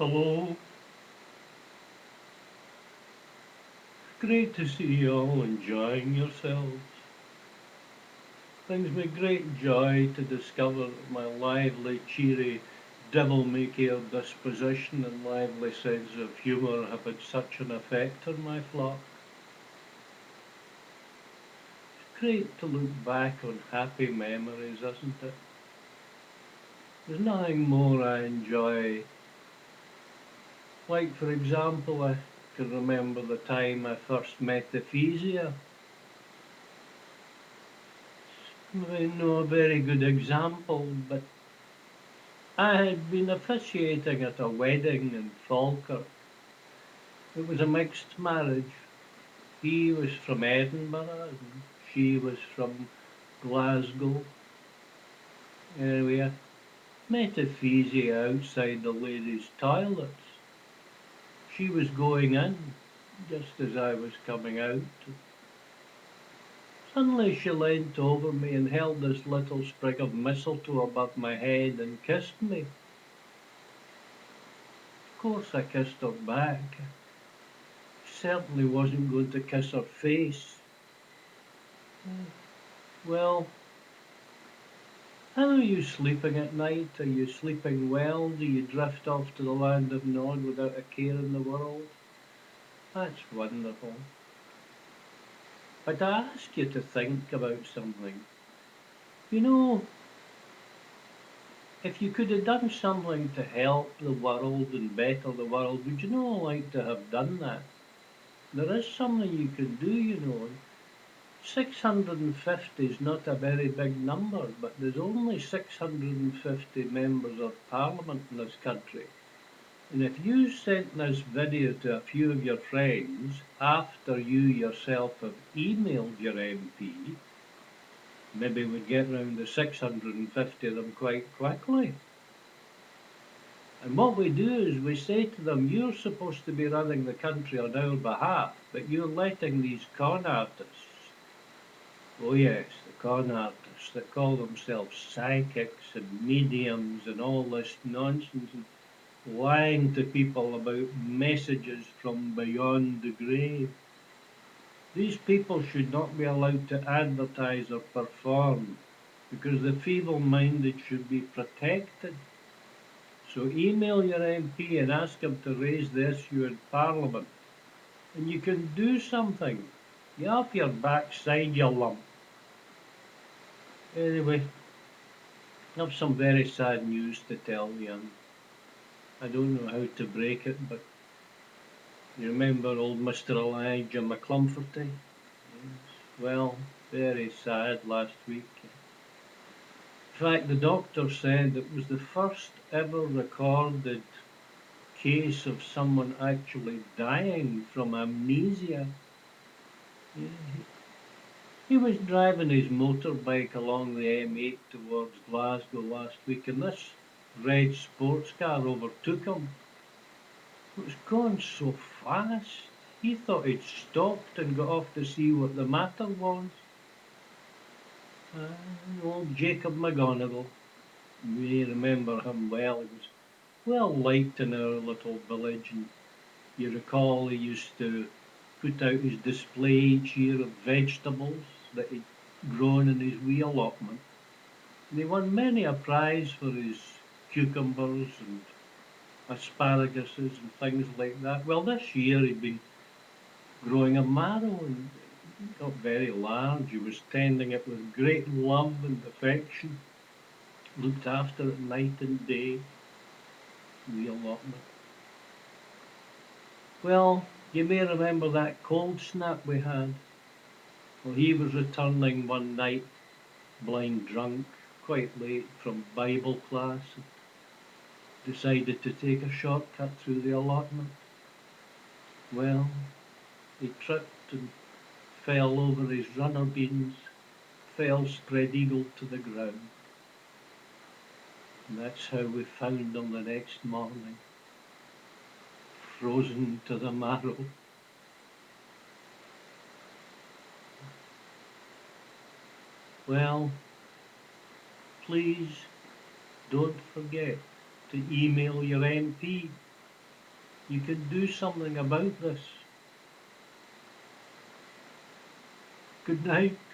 Hello, great to see you all enjoying yourselves. Brings me great joy to discover that my lively, cheery, devil-may-care disposition and lively sense of humour have had such an effect on my flock. It's great to look back on happy memories, isn't it? There's nothing more I enjoy. Like, for example, I can remember the time I first met Ephesia. No a very good example, but I had been officiating at a wedding in Falkirk. It was a mixed marriage. He was from Edinburgh and she was from Glasgow. Anyway, I met Ephesia outside the ladies' toilets. She was going in just as I was coming out. Suddenly she leant over me and held this little sprig of mistletoe above my head and kissed me. Of course I kissed her back. Certainly wasn't going to kiss her face. Well, how are you sleeping at night? Are you sleeping well? Do you drift off to the land of Nod without a care in the world? That's wonderful. But I ask you to think about something. You know, if you could have done something to help the world and better the world, would you not like to have done that? There is something you can do, you know. 650 is not a very big number, but there's only 650 members of parliament in this country. And if you sent this video to a few of your friends after you yourself have emailed your MP, maybe we'd get round to 650 of them quite quickly. And what we do is we say to them, you're supposed to be running the country on our behalf, but you're letting these con artists, oh yes, the con artists that call themselves psychics and mediums and all this nonsense and lying to people about messages from beyond the grave. These people should not be allowed to advertise or perform because the feeble-minded should be protected. So email your MP and ask him to raise the issue in Parliament. And you can do something. Get off your backside, you lump. Anyway, I have some very sad news to tell you. And I don't know how to break it, but you remember old Mr. Elijah McClumferty? Yes. Well, very sad last week. In fact, the doctor said it was the first ever recorded case of someone actually dying from amnesia. Yeah, he was driving his motorbike along the M8 towards Glasgow last week, and this red sports car overtook him. It was going so fast. He thought he'd stopped and got off to see what the matter was. Old Jacob McGonigal. We remember him well. He was well liked in our little village, and you recall he used to put out his display each year of vegetables that he'd grown in his wee allotment. And he won many a prize for his cucumbers and asparaguses and things like that. Well, this year he'd been growing a marrow and it got very large. He was tending it with great love and affection, looked after it night and day, the allotment. Well, you may remember that cold snap we had. Well, he was returning one night, blind drunk, quite late from Bible class, and decided to take a shortcut through the allotment. Well, he tripped and fell over his runner beans, fell spread-eagled to the ground. And that's how we found him the next morning, frozen to the marrow. Well, please don't forget to email your MP. You can do something about this. Good night.